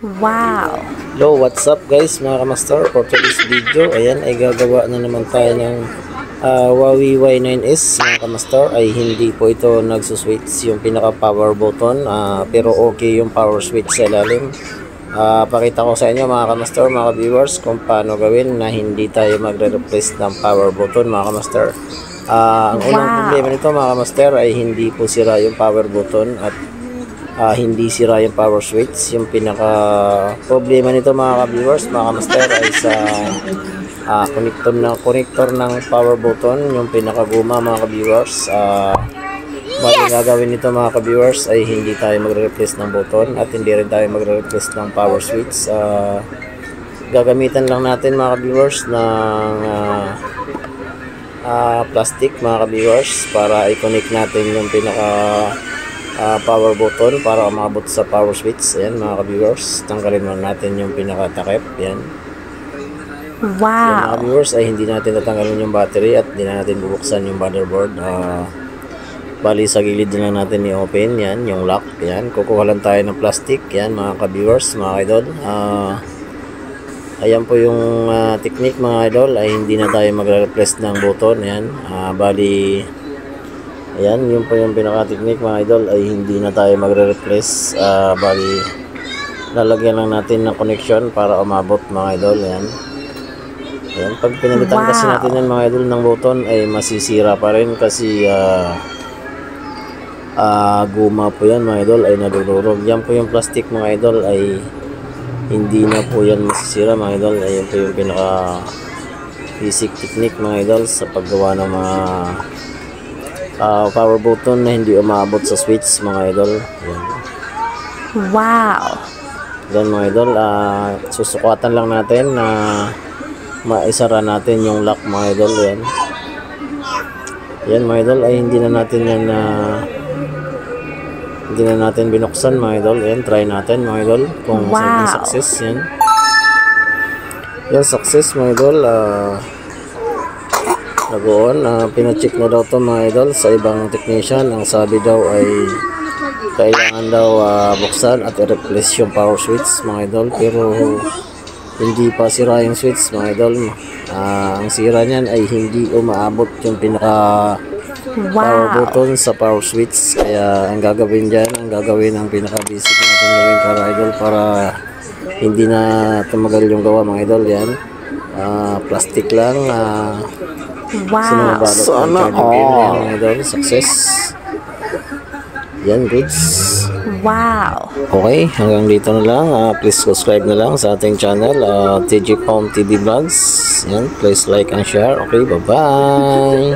Wow! Hello, what's up guys mga kamaster? For today's video, ayan ay gagawa na naman tayo ng Huawei Y9S mga kamaster. Ay hindi po ito nagsuswitch yung pinaka power button, pero okay yung power switch sa ilalim. Pakita ko sa inyo mga kamaster, mga viewers, kung paano gawin na hindi tayo magre-replace ng power button mga kamaster. Ang unang problema nito mga kamaster ay hindi po sira yung power button at hindi sira yung power switch. Yung pinaka problema nito mga viewers, mga kamaster, ay sa connector ng power button, yung pinaka guma mga viewers. Bali gagawin nito mga viewers ay hindi tayo magre-replace ng button at hindi rin tayo magre-replace ng power switch. Gagamitan lang natin mga viewers ng plastic mga viewers para i-connect natin yung pinaka power button para umabot sa power switch. Ayan mga viewers, tanggalin lang natin yung pinakatakip. Yan. Wow! Mga viewers ay hindi natin tatanggalin yung battery at hindi na natin bubuksan yung motherboard. Bali sa gilid na lang natin i-open yan, yung lock. Yan, kukuha lang tayo ng plastic. Yan mga viewers, mga idol. Ayan po yung technique mga idol, ay hindi na tayo magre-replace ng button. Yan, bali ayan, yun po yung pinaka-technique mga idol, ay hindi na tayo magre-replace. Bali lalagyan lang natin ng connection para umabot mga idol. Ayan. Ayan, pag pinalitan kasi natin yan mga idol ng button ay masisira pa rin kasi guma po yan mga idol, ay nadururog. Yan po yung plastic mga idol, ay hindi na po yan masisira mga idol. Ayan po yung pinaka basic technique mga idol sa paggawa ng mga power button na hindi umabot sa switch mga idol. Ayan. Wow! Yan mga idol, susukatan lang natin na maisara natin yung lock mga idol. Yan. Yan mga idol, ay hindi na natin binuksan mga idol. Yan, try natin mga idol kung success. Yan. Yan, success mga idol. Nagoon, pinacheck na daw to mga idol sa ibang technician. Ang sabi daw ay kailangan daw buksan at i-replace yung power switch mga idol, pero hindi pa sira yung switch mga idol. Ang sira niyan ay hindi umaabot yung pinaka power button sa power switch. Kaya ang gagawin dyan, ang pinaka basic natin gawin para idol, para hindi na tumagal yung gawa mga idol. Yan, plastic lang. Wow! Sana all. Yan, success. Yan, goods. Wow! Okay, hanggang dito na lang. Please subscribe na lang sa ating channel, TG Pong TV Vlogs. Yan, please like and share. Okay, bye-bye.